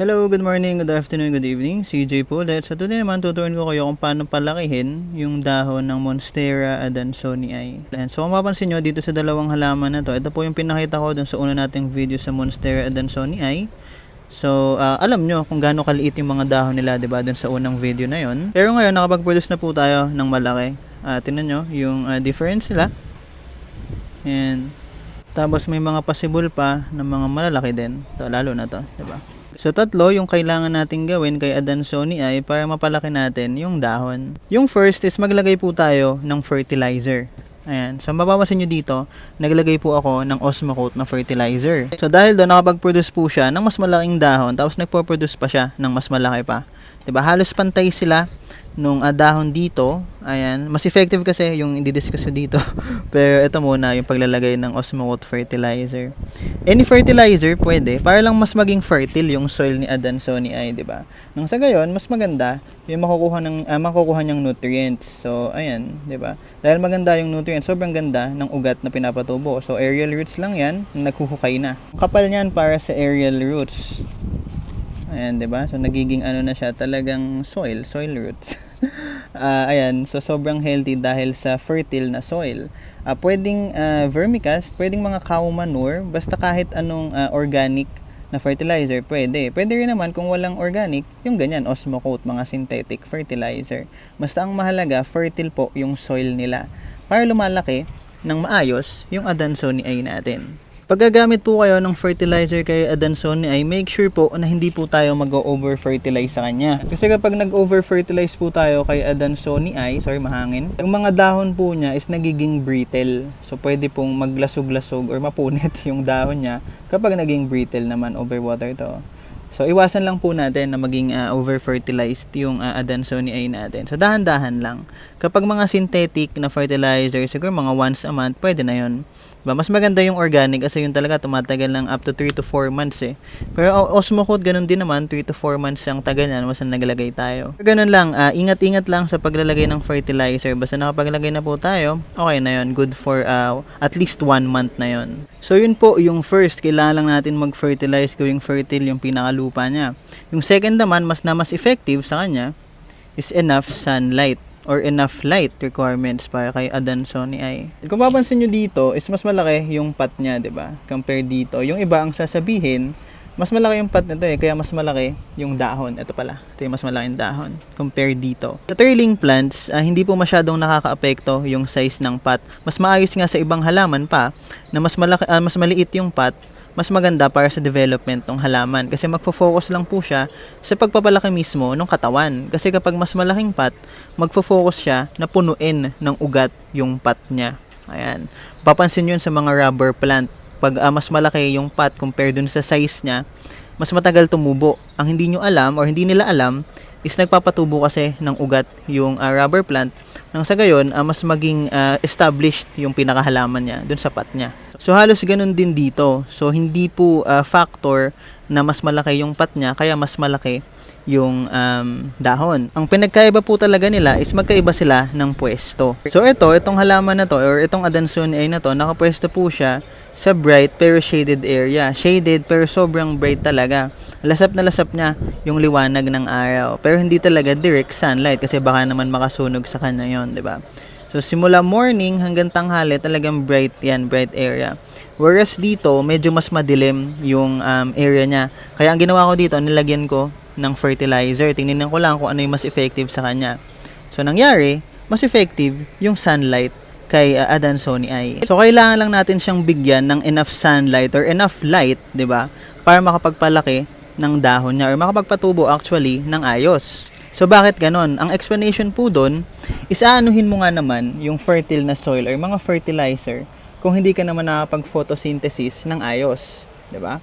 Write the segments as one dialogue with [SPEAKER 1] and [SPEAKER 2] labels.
[SPEAKER 1] Hello, good morning, good afternoon, good evening. CJ po ulit. So today naman tuturuan ko kayo kung paano palakihin yung dahon ng Monstera adansonii. And so kung mapapansin nyo dito sa dalawang halaman na to, ito po yung pinakita ko dun sa una nating video sa Monstera adansonii. So alam nyo kung gaano kaliit yung mga dahon nila, diba, dun sa unang video na yon. Pero ngayon nakapag-produce na po tayo ng malaki. Tingnan nyo yung difference nila. And tapos may mga possible pa na mga malalaki din. Ito, lalo na to, diba? So tatlo yung kailangan nating gawin kay adansonii para mapalaki natin yung dahon. Yung first is maglagay po tayo ng fertilizer. Ayan. So mapapansin nyo dito, naglagay po ako ng Osmocote na fertilizer. So dahil doon nakapag-produce po siya ng mas malaking dahon, tapos nagpo-produce pa siya ng mas malaki pa. 'Di ba? Halos pantay sila nung dahon dito. Ayan, mas effective kasi yung i-discuss ko dito. Pero ito muna yung paglalagay ng Osmocote fertilizer. Any fertilizer pwede para lang mas maging fertile yung soil ni adansonii, 'di ba? Nang sa gayon, mas maganda yung makukuha niyang nutrients. So, ayan, 'di ba? Dahil maganda yung nutrients, sobrang ganda ng ugat na pinapatubo. So, aerial roots lang 'yan, naghuhukay na. Kapal niyan para sa aerial roots. Ayan, 'di ba? So nagiging ano na siya, talagang soil roots. Ayan, so sobrang healthy dahil sa fertile na soil. Pwedeng vermicast, pwedeng mga cow manure, basta kahit anong organic na fertilizer, pwede. Pwede rin naman kung walang organic, yung ganyan, Osmocote, mga synthetic fertilizer. Basta ang mahalaga, fertile po yung soil nila para lumalaki ng maayos yung adansonii natin. Pag gagamit po kayo ng fertilizer kay adansonii, make sure po na hindi po tayo mag-over-fertilize sa kanya. Kasi kapag nag-over-fertilize po tayo kay adansonii, mahangin, yung mga dahon po niya is nagiging brittle. So pwede pong maglasog-lasog or mapunit yung dahon niya kapag naging brittle naman over water to. So, iwasan lang po natin na maging over-fertilized yung adansonii natin. So, dahan-dahan lang. Kapag mga synthetic na fertilizer, siguro mga once a month, pwede na yun. Diba? Mas maganda yung organic kasi yun talaga tumatagal ng up to 3 to 4 months eh. Pero Osmocote, ganun din naman, 3 to 4 months ang tagal yan, basta naglagay tayo. Ganun lang, ingat-ingat lang sa paglalagay ng fertilizer. Basta nakapaglagay na po tayo, okay na yun. Good for at least 1 month na yun. So, yun po yung first, kailangan lang natin mag-fertilize, gawing fertile yung pinakalupa niya. Yung second naman, mas effective sa kanya is enough sunlight or enough light requirements para kay adansonii. Kung papansin nyo dito, is mas malaki yung pot niya, 'di ba? Compare dito. Yung iba ang sasabihin, mas malaki yung pot nito kaya mas malaki yung dahon. Ito pala. Ito yung mas malaking dahon compare dito. Sa trailing plants, hindi po masyadong nakakaapekto yung size ng pot. Mas maayos nga sa ibang halaman pa na mas malaki, mas maliit yung pot, mas maganda para sa development ng halaman kasi magfo-focus lang po siya sa pagpapalaki mismo ng katawan. Kasi kapag mas malaking pot, magfo-focus siya na punuin ng ugat yung pot niya. Ayan. Papansin yun sa mga rubber plant. Pag mas malaki yung pot compare dun sa size niya, mas matagal tumubo. Ang hindi nyo alam or hindi nila alam is nagpapatubo kasi ng ugat yung rubber plant nang sa gayon mas maging established yung pinakahalaman niya dun sa pot niya. So halos ganun din dito. So hindi po factor na mas malaki yung pot niya kaya mas malaki yung dahon. Ang pinagkaiba po talaga nila is magkaiba sila ng pwesto. So itong halaman na to or itong adansonii na to, nakapwesto po siya sa bright pero shaded area. Shaded pero sobrang bright talaga. Lasap na lasap niya yung liwanag ng araw. Pero hindi talaga direct sunlight kasi baka naman makasunog sa kanya yon, 'di ba? So, simula morning hanggang tanghali, talagang bright yan, bright area. Whereas dito, medyo mas madilim yung area niya. Kaya ang ginawa ko dito, nilagyan ko ng fertilizer. Tingnan ko lang kung ano yung mas effective sa kanya. So, nangyari, mas effective yung sunlight kay adansonii. So, kailangan lang natin siyang bigyan ng enough sunlight or enough light, 'di ba? Para makapagpalaki ng dahon niya or makapagpatubo actually ng ayos. So, bakit ganon? Ang explanation po doon is aanuhin mo nga naman yung fertile na soil or mga fertilizer kung hindi ka naman nakapag-photosynthesis ng ayos. 'Di ba?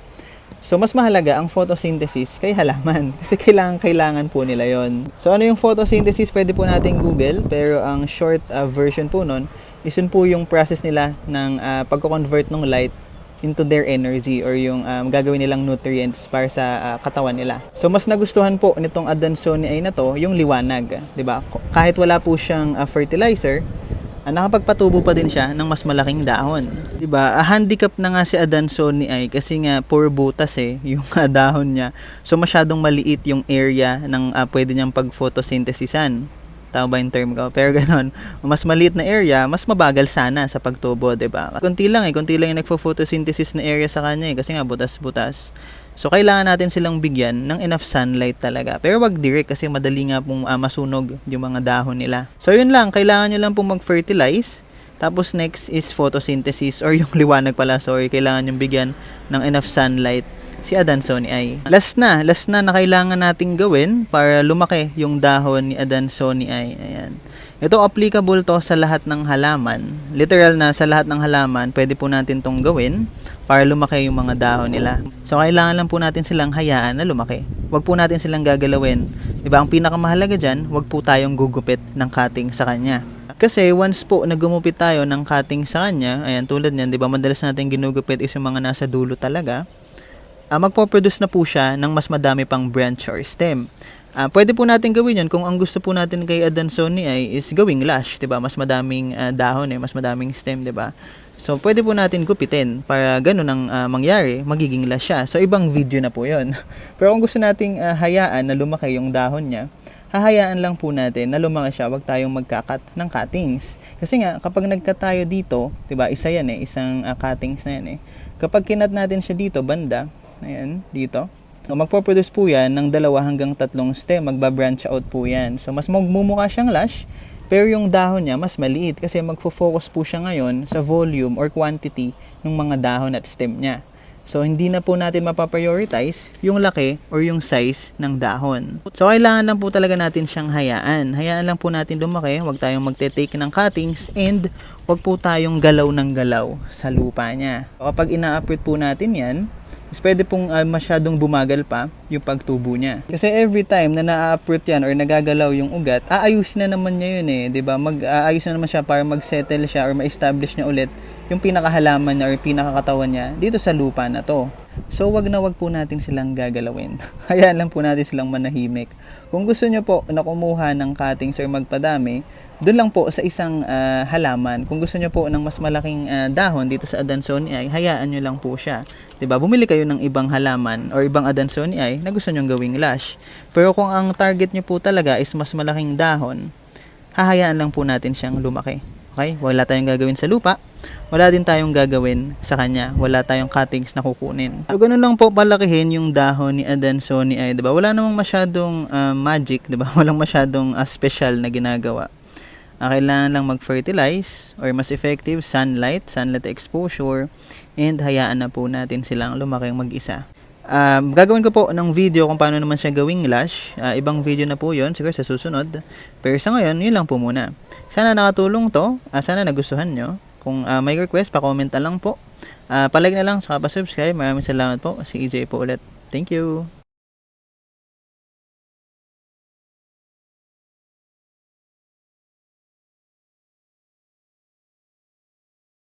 [SPEAKER 1] So, mas mahalaga ang photosynthesis kay halaman kasi kailangan po nila yon. So, ano yung photosynthesis? Pwede po natin Google, pero ang short version po nun is yun po yung process nila ng pagko-convert ng light into their energy or yung gagawin nilang nutrients para sa katawan nila. So mas nagustuhan po nitong adansonii na to yung liwanag, 'di ba? Kahit wala po siyang fertilizer, nakapagpatubo pa din siya ng mas malaking dahon. 'Di ba? Handicap na nga si Adansonii ay kasi nga puro butas yung dahon niya. So masyadong maliit yung area ng pwede niyang pag-photosynthesisan. Tama ba yung term ko? Pero ganon, mas maliit na area, mas mabagal sana sa pagtubo, 'di ba? Konti lang yung nagfo-photosynthesis na area sa kanya kasi nga butas-butas. So kailangan natin silang bigyan ng enough sunlight talaga. Pero wag direct kasi madali nga pong masunog yung mga dahon nila. So yun lang, kailangan nyo lang pong mag-fertilize. Tapos next is photosynthesis or yung liwanag pala, sorry, kailangan yung bigyan ng enough sunlight si Adansonii ay. Last na kailangan nating gawin para lumaki yung dahon ni Adansonii ay. Ayan. Ito applicable to sa lahat ng halaman. Literal na sa lahat ng halaman, pwede po natin tong gawin para lumaki yung mga dahon nila. So kailangan lang po natin silang hayaan na lumaki. Huwag po natin silang gagalawin. Diba, ang pinakamahalaga dyan, huwag po tayong gugupit ng cutting sa kanya. Kasi once po na gumupit tayo ng cutting sa kanya, ayan, tulad niyan, diba, madalas natin ginugupit is yung mga nasa dulo talaga, magpo-produce na po siya ng mas madami pang branch or stem. Pwede po natin gawin yun kung ang gusto po natin kay Adansonii ay is gawing lash, 'di ba? Mas madaming dahon mas madaming stem, 'di ba? So pwede po natin gupitin para ganun ang mangyari, magiging lash siya. So ibang video na po 'yon. Pero kung gusto nating hayaan na lumaki yung dahon niya, hahayaan lang po natin na lumaki siya, wag tayong magkakat ng cuttings. Kasi nga kapag nagkat tayo dito, 'di ba? Isa 'yan isang cuttings na 'yan Kapag kinat natin siya dito banda, ayan, dito. Magpo-produce po yan ng 2 hanggang 3 stem, magba-branch out po yan. So mas magmumukha siyang lash, pero yung dahon niya mas maliit kasi magfo-focus po siya ngayon sa volume or quantity ng mga dahon at stem niya. So hindi na po natin mapaprioritize yung laki or yung size ng dahon. So kailangan lang po talaga natin siyang hayaan. Hayaan lang po natin lumaki, huwag tayong magte-take ng cuttings and huwag po tayong galaw ng galaw sa lupa niya. So, kapag ina-uproot po natin yan, mas pwede pong masyadong bumagal pa yung pagtubo niya. Kasi every time na na-uproot yan or nagagalaw yung ugat, aayusin na naman niya yun 'di ba? Mag-aayos na naman siya para mag-settle siya or ma-establish niya ulit yung pinakahalaman niya or pinakakatawan niya dito sa lupa na to. So wag po natin silang gagalawin. Hayaan lang po natin silang manahimik. Kung gusto niyo po na kumuha ng cuttings or magpadami, doon lang po sa isang halaman. Kung gusto niyo po ng mas malaking dahon dito sa Adansonii ay, hayaan niyo lang po siya. 'Di ba? Bumili kayo ng ibang halaman or ibang Adansonii ay na gusto niyong gawing lash. Pero kung ang target niyo po talaga is mas malaking dahon, hahayaan lang po natin siyang lumaki. Okay? Wala tayong gagawin sa lupa. Wala din tayong gagawin sa kanya. Wala tayong cuttings na kukunin. So, ganun lang po palakihin yung dahon ni Adansonii ay, 'di ba? Wala namang masyadong magic, 'di ba? Walang masyadong special na ginagawa. Kailangan lang mag-fertilize or mas effective sunlight exposure, and hayaan na po natin silang lumaki mag-isa. Gagawin ko po ng video kung paano naman siya gawing lash. Ibang video na po yon siguro sa susunod. Pero sa ngayon, yun lang po muna. Sana nakatulong to. Sana nagustuhan nyo. Kung may request, pa-comment na lang po. Palike na lang, saka pa-subscribe. Maraming salamat po. Si EJ po ulit. Thank you.